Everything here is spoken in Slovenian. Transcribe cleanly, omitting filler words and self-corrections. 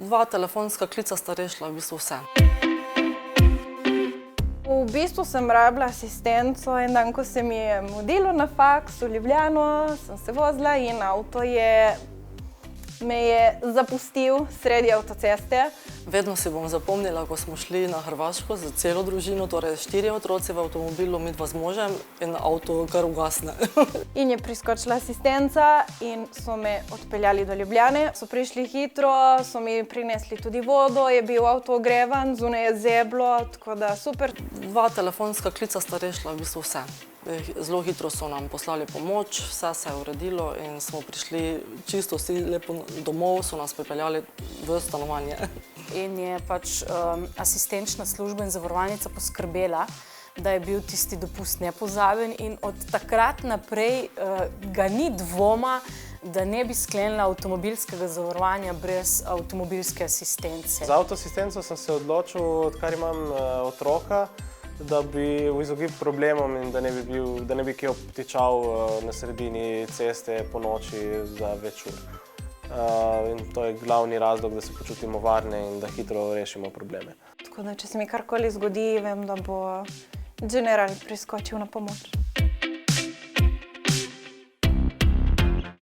2 telefonska klica sta rešila v bistvu vse. V bistvu sem rabila asistenco en dan, ko se mi je mudilo na faks v Ljubljano, sem se vozila in avto me je zapustil sredi avtoceste. Vedno si bom zapomnila, ko smo šli na Hrvaško z celo družino, torej 4 otroci v avtomobilu, midva z možem in avto kar ugasne. In je priskočila asistenca in so me odpeljali do Ljubljane. So prišli hitro, so mi prinesli tudi vodo, je bil avto ogrevan, zunaj je zeblo, tako da super. 2 telefonska klica sta rešila v bistvu vse. Zelo hitro so nam poslali pomoč, vse se je uredilo in smo prišli čisto vsi lepo domov, so nas pripeljali v stanovanje. In je pač asistenčna služba in zavarovalnica poskrbela, da je bil tisti dopust nepozaben in od takrat naprej ga ni dvoma, da ne bi sklenila avtomobilskega zavarovanja brez avtomobilske asistence. Za avtoasistenco sem se odločil, odkar imam otroka, da bi v izogib problemom in da ne bi kje obtičal na sredini ceste po noči za več ur. In to je glavni razlog, da se počutimo varne in da hitro rešimo probleme. Tako da, če se mi karkoli zgodi, vem, da bo General priskočil na pomoč.